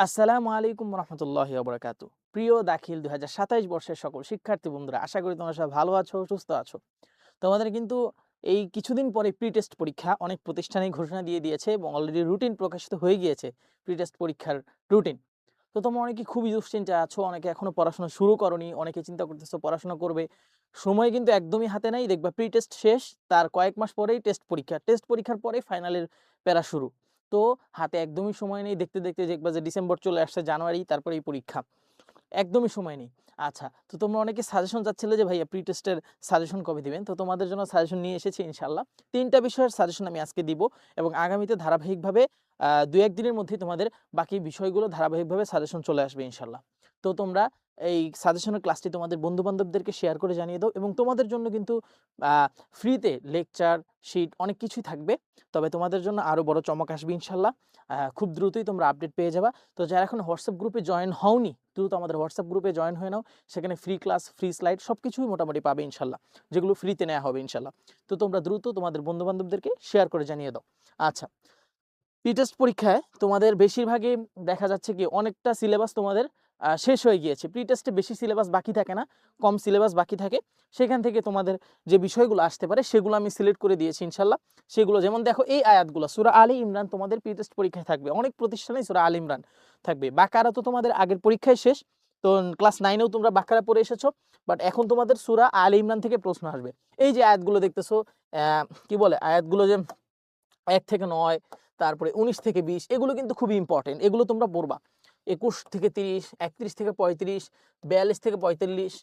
আসসালামু আলাইকুম রহমতুল্লাহি ওয়া প্রিয় দাখিল ২০২৭ বর্ষের সকল শিক্ষার্থী বন্ধুরা, আশা করি তোমরা সবাই ভালো আছো, সুস্থ আছো। তোমাদের কিন্তু এই কিছুদিন পরে প্রি টেস্ট পরীক্ষা অনেক প্রতিষ্ঠানেই ঘোষণা দিয়ে দিয়েছে এবং অলরেডি রুটিন প্রকাশিত হয়ে গিয়েছে প্রি টেস্ট পরীক্ষার রুটিন। তো তোমরা অনেকে খুবই দুশ্চিন্তায় আছো, অনেকে এখনো পড়াশোনা শুরু করনি, অনেকে চিন্তা করতেছো পড়াশোনা করবে। সময় কিন্তু একদমই হাতে নাই, দেখবা প্রি টেস্ট শেষ, তার কয়েক মাস পরেই টেস্ট পরীক্ষা, টেস্ট পরীক্ষার পরেই ফাইনালের প্যারা শুরু। তো হাতে একদমই সময় নেই, দেখতে দেখতে দেখবা যে ডিসেম্বর চলে আসছে, জানুয়ারি, তারপরে এই পরীক্ষা, একদমই সময় নেই। আচ্ছা, তো তোমরা অনেকে সাজেশন চাচ্ছিলে যে ভাইয়া প্রি টেস্টের সাজেশন কবে দিবেন, তো তোমাদের জন্য সাজেশন নিয়ে এসেছি ইনশাল্লাহ। ৩টা বিষয়ের সাজেশন আমি আজকে দিব এবং আগামীতে ধারাবাহিকভাবে ২-১ দিনের মধ্যেই তোমাদের বাকি বিষয়গুলো ধারাবাহিকভাবে সাজেশন চলে আসবে ইনশাল্লাহ। তো তোমরা এই সাজেশনের ক্লাসটি তোমাদের বন্ধু-বান্ধবদেরকে শেয়ার করে জানিয়ে দাও এবং তোমাদের জন্য কিন্তু ফ্রিতে লেকচার, শিট অনেক কিছুই থাকবে। তবে তোমাদের জন্য আরও বড় চমক আসবে ইনশাল্লাহ। খুব দ্রুতই তোমরা আপডেট পেয়ে যাবা। তো যারা এখন হোয়াটসঅ্যাপ গ্রুপে জয়েন হওনি, দ্রুত আমাদের হোয়াটসঅ্যাপ গ্রুপে জয়েন হয়ে নাও। সেখানে ফ্রি ক্লাস, ফ্রি স্লাইড সবকিছুই মোটামুটি পাবে ইনশাল্লাহ, যেগুলো ফ্রিতে নেওয়া হবে ইনশাল্লাহ। তো তোমরা দ্রুত তোমাদের বন্ধু-বান্ধবদেরকে শেয়ার করে জানিয়ে দাও। আচ্ছা, প্রি টেস্ট পরীক্ষায় তোমাদের বেশিরভাগই দেখা যাচ্ছে কি অনেকটা সিলেবাস তোমাদের শেষ হয়ে গিয়েছে। প্রি টেস্টে বেশি সিলেবাস বাকি থাকে না, কম সিলেবাস বাকি থাকে। সেখান থেকে তোমাদের যে বিষয়গুলো আসতে পারে সেগুলো আমি সিলেক্ট করে দিয়েছি ইনশাল্লাহ। সেগুলো যেমন দেখো, এই আয়াতগুলো সূরা আলে ইমরান তোমাদের প্রি টেস্ট পরীক্ষায় থাকবে। অনেক প্রতিষ্ঠানেই সূরা আলে ইমরান থাকবে। বাকারা তো তোমাদের আগের পরীক্ষায় শেষ, তো ক্লাস 9-এও তোমরা বাকারা পড়ে এসেছো, বাট এখন তোমাদের সূরা আলে ইমরান থেকে প্রশ্ন আসবে। এই যে আয়াতগুলো দেখতেছো, কি বলে আয়াতগুলো, যে ১ থেকে ৯, তারপরে ১৯ থেকে ২০, এগুলো কিন্তু খুবই ইম্পর্টেন্ট, এগুলো তোমরা পড়বা। ২১ থেকে ৩০, ৩১ থেকে ৩৫, ৪২ থেকে ৪৫,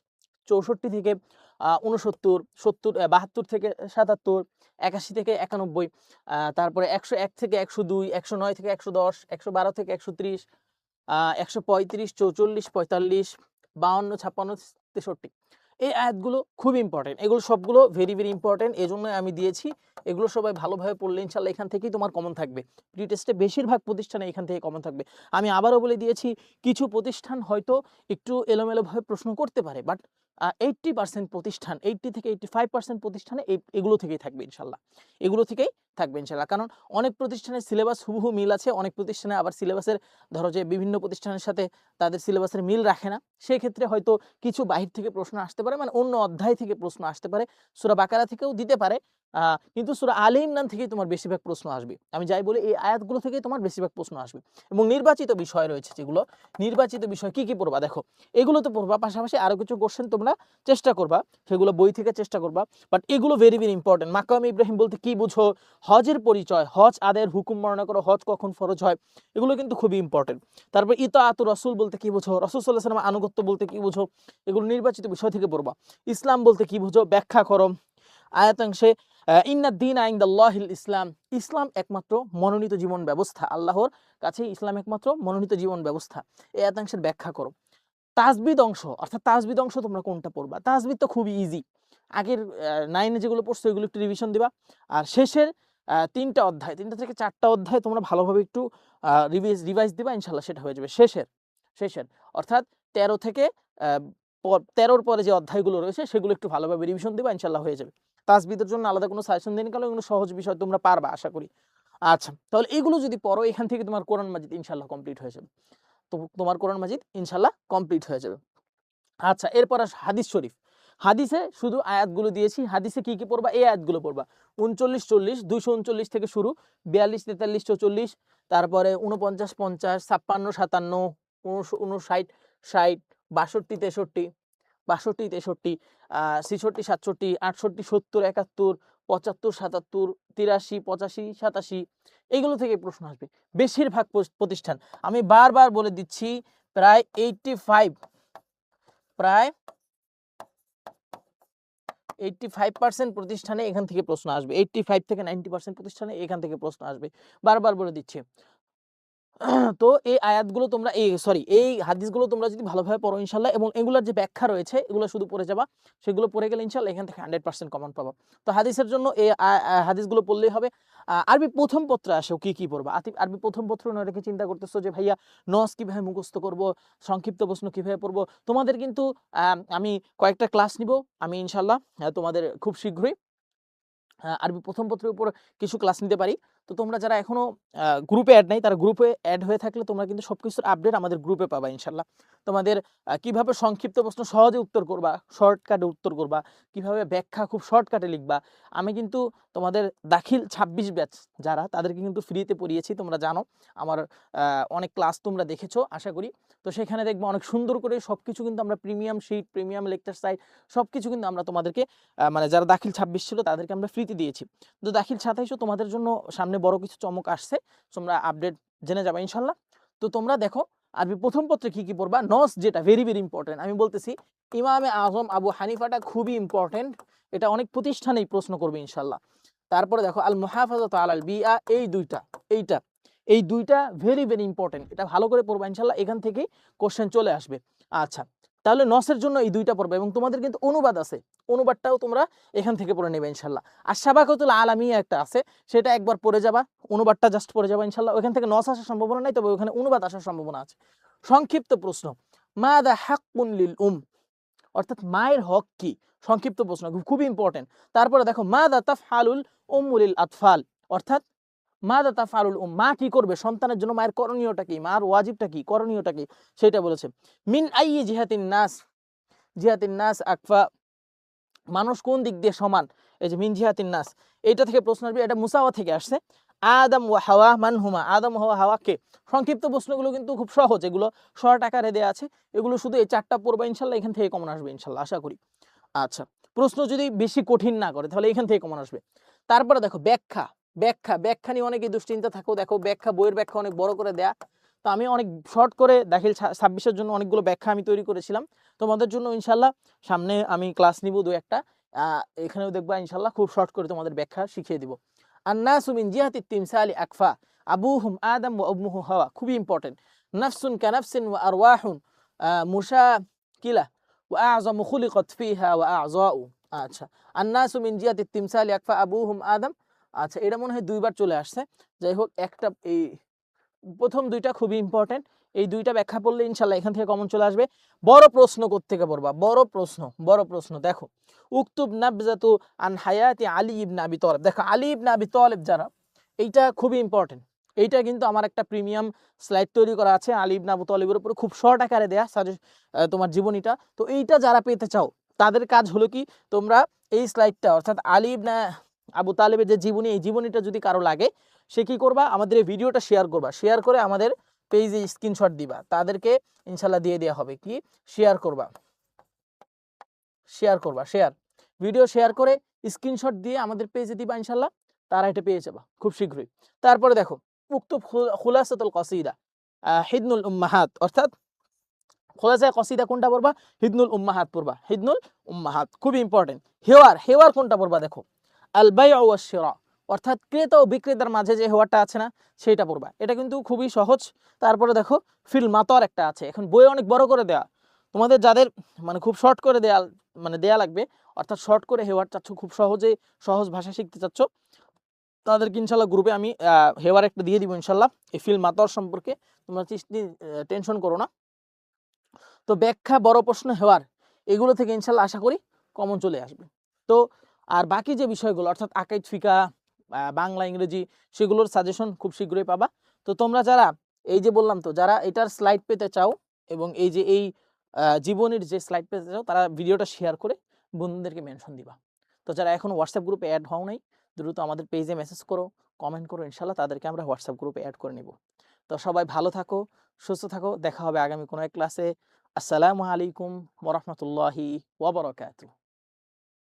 ৬৪ থেকে ৬৯, ৭০, ৭২ থেকে ৭৭, ৮১ থেকে ৯১, তারপরে ১০১ থেকে ১০২, ১০৯ থেকে ১১০, ১১২ থেকে ১৩০, ১৩৫, ৪৪, ৪৫, ৫২, ৫৬, ৬৩। এই আয়াতগুলো খুবই ইম্পর্টেন্ট, এগুলো সবগুলো ভেরি ভেরি ইম্পর্টেন্ট, এজন্যই আমি দিয়েছি। এগুলো সবাই ভালোভাবে পড়লে ইনশাল্লাহ এখান থেকেই তোমার কমন থাকবে। প্রি টেস্টে বেশিরভাগ প্রতিষ্ঠানে এখান থেকে কমন থাকবে। আমি আবারও বলে দিয়েছি, কিছু প্রতিষ্ঠান হয়তো একটু এলোমেলোভাবে প্রশ্ন করতে পারে, বাট 80% প্রতিষ্ঠান, 80 থেকে 85% প্রতিষ্ঠানে এগুলো থেকেই থাকবে ইনশাল্লাহ, এগুলো থেকেই থাকবে ইনশাল্লাহ। কারণ অনেক প্রতিষ্ঠানের সিলেবাস হুবহু মিল আছে, অনেক প্রতিষ্ঠানে আবার সিলেবাসের, ধরো যে বিভিন্ন প্রতিষ্ঠানের সাথে তাদের সিলেবাসের মিল রাখে না, সেক্ষেত্রে হয়তো কিছু বাহির থেকে প্রশ্ন আসতে পারে, মানে অন্য অধ্যায় থেকে প্রশ্ন আসতে পারে, সূরা বাকারা থেকেও দিতে পারে, কিন্তু সূরা আলে ইমরান থেকেই তোমার বেশিরভাগ প্রশ্ন আসবে। আমি যাই বলি, এই আয়াতগুলো থেকেই তোমার বেশিরভাগ প্রশ্ন আসবে। এবং নির্বাচিত বিষয় রয়েছে যেগুলো, নির্বাচিত বিষয় কি কি পড়বা দেখো, এগুলো তো পড়বা, পাশাপাশি আরো কিছু কোশ্চেন তোমরা চেষ্টা করবা, সেগুলো বই থেকে চেষ্টা করবা। বাট এগুলো ভেরি ভেরি ইম্পর্টেন্ট। মাকাম ইব্রাহিম বলতে কি বুঝো, হজের পরিচয়, হজ আদায়ের হুকুম বর্ণনা করো, হজ কখন ফরজ হয়, এগুলো কিন্তু খুবই ইম্পর্টেন্ট। তারপর ইতাআতু রাসূল বলতে কি বুঝো, রাসূল সাল্লাল্লাহু আলাইহি ওয়াসাল্লাম আনুগত্য বলতে কি বুঝো, এগুলো নির্বাচিত বিষয় থেকে পড়বা। ইসলাম বলতে কি বুঝো, ব্যাখ্যা করো। আয়াতাংশে ইন্নাদ দীনা ইনদাল্লাহিল ইসলাম, ইসলাম একমাত্র মনোনীত জীবন ব্যবস্থা, আল্লাহর কাছে ইসলাম একমাত্র মনোনীত জীবন ব্যবস্থা, এই আয়াতাংশের ব্যাখ্যা করো। তাজবিদ অংশ, অর্থাৎ তাজবিদ অংশ তোমরা কোনটা পড়বা, তাজবিদ তো খুবই ইজি, আগের 9-এ যেগুলো পড়ছো এগুলো একটু রিভিশন দিবা। আর শেষের 3টা অধ্যায়, 3টা থেকে 4টা অধ্যায় তোমরা ভালোভাবে একটু রিভাইজ দিবা, ইনশাল্লাহ সেটা হয়ে যাবে। শেষের অর্থাৎ 13 থেকে 13-র পরে যে অধ্যায়গুলো রয়েছে সেগুলো একটু ভালোভাবে রিভিশন দিবা, ইনশাল্লাহ হয়ে যাবে। তাজবিদের জন্য আলাদা কোনো সাজেশন দেন, কারণ এগুলো সহজ বিষয়, তোমরা পারবা আশা করি। আচ্ছা, তাহলে এগুলো যদি পড়ো, এখান থেকে তোমার কোরআন মাজিদ ইনশাল্লাহ কমপ্লিট হয়ে যাবে। তো তোমার কোরআন মাজিদ ইনশাল্লাহ কমপ্লিট হয়ে যাবে। আচ্ছা, এরপর হাদিস শরীফ। হাদিসে শুধু আয়াতগুলো দিয়েছি, হাদিসে কি কি পড়বা, এই আয়াতগুলো পড়বা। 39, 40, 239 থেকে শুরু, 42, 43, 44, তারপরে 49, 50, 56, 57, 59, 60, 62, 63, 62, 63, 66, 67, 68, 70, 71, 75, 77, 83, 85, 87, এইগুলো থেকে প্রশ্ন আসবে বেশিরভাগ প্রতিষ্ঠান। আমি বারবার বলে দিচ্ছি, প্রায় 85% প্রতিষ্ঠানে এখান থেকে প্রশ্ন আসবে। 85 থেকে 90% প্রতিষ্ঠানে এখান থেকে প্রশ্ন আসবে। বারবার বলে দিচ্ছি। তো এই আয়াতগুলো তোমরা, এই হাদিসগুলো তোমরা যদি ভালোভাবে পড়ো ইনশাল্লাহ, এবং এগুলোর যে ব্যাখ্যা রয়েছে এগুলো শুধু পড়ে যাবা, সেগুলো পড়ে গেলে ইনশাল্লাহ এখান থেকে 100% কমন পাবা। তো হাদিসের জন্য এই হাদিসগুলো পড়লেই হবে। আরবি প্রথম পত্রে আসো কি কি পড়বা, আরবি প্রথম পত্র নয় রেখে চিন্তা করতেছো যে ভাইয়া নস কিভাবে মুখস্থ করব, সংক্ষিপ্ত প্রশ্ন কিভাবে পড়বো, তোমাদের কিন্তু আমি কয়েকটা ক্লাস নিব, আমি ইনশাল্লাহ তোমাদের খুব শীঘ্রই আরবি প্রথম পত্রের উপর কিছু ক্লাস নিতে পারি। তো তোমরা যারা এখনো গ্রুপে অ্যাড নাই তারা গ্রুপে অ্যাড হয়ে থাকলে তোমরা কিন্তু সবকিছুর আপডেট আমাদের গ্রুপে পাবা ইনশাল্লাহ। তোমাদের কিভাবে সংক্ষিপ্ত প্রশ্ন সহজে উত্তর করবা, শর্টকাটে উত্তর করবা, কিভাবে ব্যাখ্যা খুব শর্টকাটে লিখবা, আমি কিন্তু তোমাদের দাখিল 26 ব্যাচ যারা তাদেরকে কিন্তু ফ্রিতে পড়িয়েছি, তোমরা জানো আমার অনেক ক্লাস তোমরা দেখেছো আশা করি। তো সেখানে দেখবো অনেক সুন্দর করে সবকিছু কিন্তু আমরা premium sheet, premium lecture site সবকিছু কিন্তু আমরা তোমাদেরকে মানে যারা দাখিল 26 ছিল তাদেরকে আমরা ফ্রিতে দিয়েছি। তো দাখিল 27ও তোমাদের জন্য সামনে বড় কিছু চমক আসছে, তোমরা আপডেট জেনে যাবে ইনশাল্লাহ। তো তোমরা দেখো আরবি প্রথম পত্রে কি কি পড়বা, নস যেটা ভেরি ভেরি ইম্পর্টেন্ট, আমি বলতেছি ইমামে আজম আবু হানিফাটা খুবই ইম্পর্টেন্ট, এটা অনেক প্রতিষ্ঠানেই প্রশ্ন করবে ইনশাল্লাহ। তারপরে দেখো আল মুহাফাজাতু আলাল বিআ, এই দুইটা ভেরি ভেরি ইম্পর্টেন্ট, এটা ভালো করে পড়বা ইনশাল্লাহ, এখান থেকেই কোশ্চেন চলে আসবে। আচ্ছা, তাহলে নসের জন্য এই দুইটা পড়বে এবং তোমাদের কিন্তু অনুবাদ আছে, অনুবাদটাও তোমরা এখান থেকে পড়ে নেবে ইনশাল্লাহ। আর সাবাকাতুল আলামিয়া একটা আছে, সেটা একবার পড়ে যাবা, অনুবাদটা জাস্ট পড়ে যাবা ইনশাল্লাহ, ওখান থেকে নস আসার সম্ভাবনা নাই, তবে ওখানে অনুবাদ আসার সম্ভাবনা আছে। সংক্ষিপ্ত প্রশ্ন, মাদা হাক্কুন লিল অর্থাৎ মায়ের হক কি, সংক্ষিপ্ত প্রশ্ন খুবই ইম্পর্টেন্ট। তারপরে দেখো মাদা তাফআলুল উম্মু লিল আতফাল, অর্থাৎ মাদা তাফআলুল মা কি করবে সন্তানের জন্য, মায়ের করণীয়টা কি, মার ওয়াজিবটা কি, করণীয়টা কি সেটা বলেছে। মিন আইয়ি জিহাতিন নাস আকফা, মানুষ কোন দিক দিয়ে সমান, এই যে মিন জিহাতিন নাস এইটা থেকে প্রশ্ন আসবে, এটা মুসাওয়া থেকে আসছে। আদম ওয়া হাওয়া মান হুমা, আদম ওয়া হাওয়া কে। সংক্ষিপ্ত প্রশ্নগুলো কিন্তু খুব সহজ, এগুলো শর্ট আকারে দেয়া আছে, এগুলো শুধু এই 4টা পড়বা ইনশাল্লাহ, এখান থেকে কমন আসবে ইনশাল্লাহ আশা করি। আচ্ছা, প্রশ্ন যদি বেশি কঠিন না করে তাহলে এখান থেকে কমন আসবে। তারপরে দেখো ব্যাখ্যা নিয়ে অনেকে দুশ্চিন্তা থাকো, দেখো ব্যাখ্যা, বইয়ের ব্যাখ্যা অনেক বড় করে দেয়া, তো আমি অনেক শর্ট করে দাখিল 26-এর জন্য অনেকগুলো ব্যাখ্যা আমি তৈরি করেছিলাম তোমাদের জন্য ইনশাল্লাহ, সামনে আমি ক্লাস নিব 2-1টা, এখানেও দেখবা ইনশাল্লাহ খুব শর্ট করে তোমাদের ব্যাখ্যা শিখিয়ে দিব। আন্নাসু মিন জিহাতি তিমসালি আকফা, আবুহুম আদম ওয়া উম্মুহু হাওয়া, খুবই ইম্পর্টেন্ট। নাফসুন কানাফসিন ওয়া আরওয়াহুন মুশাকিলা ওয়া আযমু খুলিকাত ফিহা ওয়া আ'যাউ। আচ্ছা, আন্নাসু মিন জিহাতি তিমসালি আকফা আবুহুম আদম, আচ্ছা এটা মনে হয় 2বার চলে আসছে, যাই হোক একটা এই প্রথম 2টা খুবই ইম্পর্টেন্ট, এই 2টা ব্যাখ্যা পড়লে ইনশাল্লাহ এখান থেকে কমন চলে আসবে। বড় প্রশ্ন কোত্থেকে পড়বা, বড় প্রশ্ন দেখো, উকতুব নাবজাতু আন হায়াতি আলী ইবনে আবি তালেব, দেখো আলী ইবনে আবি তালেব যারা, এইটা খুবই ইম্পর্টেন্ট, এইটা কিন্তু আমার একটা প্রিমিয়াম স্লাইড তৈরি করা আছে আলী ইবনে আবু তালেবের উপরে, খুব শর্ট আকারে দেয়া তোমার জীবনীটা, তো এইটা যারা পেতে চাও তাদের কাজ হলো কি, তোমরা এই স্লাইডটা অর্থাৎ আলী ইবনে আবু তালেবের যে জীবনী, এই জীবনীটা যদি কারো লাগে সে কি করবা, আমাদের এই ভিডিওটা শেয়ার করবা, শেয়ার করে আমাদের পেজে স্ক্রিনশট দিবা, তাদেরকে ইনশাল্লাহ দিয়ে দেওয়া হবে, কি শেয়ার করবা, শেয়ার ভিডিও শেয়ার করে স্ক্রিনশট দিয়ে আমাদের পেজে দিবা ইনশাল্লাহ, তারা এটা পেয়ে যাবা খুব শীঘ্রই। তারপরে দেখো উক্তুব খুলাসাতুল কসিদা হিদনুল উম্মাহাত, অর্থাৎ খোলাসায়ে কসিদা কোনটা পড়বা, হিদনুল উম্মাহাত পড়বা, হিদনুল উম্মাহাত খুবই ইম্পর্টেন্ট। হেওয়ার কোনটা পড়বা, দেখো আল বাইউ ওয়াশ শিরা, অর্থাৎ ক্রেতা ও বিক্রেতার মাঝে যে হেওয়ারটা আছে না সেইটা পড়বা, এটা কিন্তু খুবই সহজ। তারপরে দেখো ফিল মাতর একটা আছে, এখন বই অনেক বড় করে দেয়া, তোমাদের যাদের মানে খুব শর্ট করে দেয়া লাগবে, অর্থাৎ শর্ট করে হেওয়ার চাচ্ছ, খুব সহজেই সহজ ভাষা শিখতে চাচ্ছ, তাদেরকে ইনশাল্লাহ গ্রুপে আমি হেওয়ার একটা দিয়ে দিব ইনশাল্লাহ, এই ফিল মাতর সম্পর্কে তোমরা টেনশন করো না। তো ব্যাখ্যা, বড় প্রশ্ন, হেওয়ার, এগুলো থেকে ইনশাল্লাহ আশা করি কমন চলে আসবে। তো আর বাকি যে বিষয়গুলো অর্থাৎ আকাইদ, ফিকা, বাংলা, ইংরেজি, সেগুলোর সাজেশন খুব শীঘ্রই পাবা। তো তোমরা যারা এই যে বললাম, তো যারা এটার স্লাইড পেতে চাও এবং এই যে এই জীবনীর যে স্লাইড পেতে চাও, তারা ভিডিওটা শেয়ার করে বন্ধুদেরকে মেনশন দিবা। তো যারা এখন হোয়াটসঅ্যাপ গ্রুপে অ্যাড হও নাই, দ্রুত আমাদের পেজে মেসেজ করো, কমেন্ট করো, ইনশাল্লাহ তাদেরকে আমরা হোয়াটসঅ্যাপ গ্রুপে অ্যাড করে নিব। তো সবাই ভালো থাকো, সুস্থ থাকো, দেখা হবে আগামী কোনো এক ক্লাসে। আসসালামু আলাইকুম ওয়া রাহমাতুল্লাহি ওয়া বারাকাতুহু।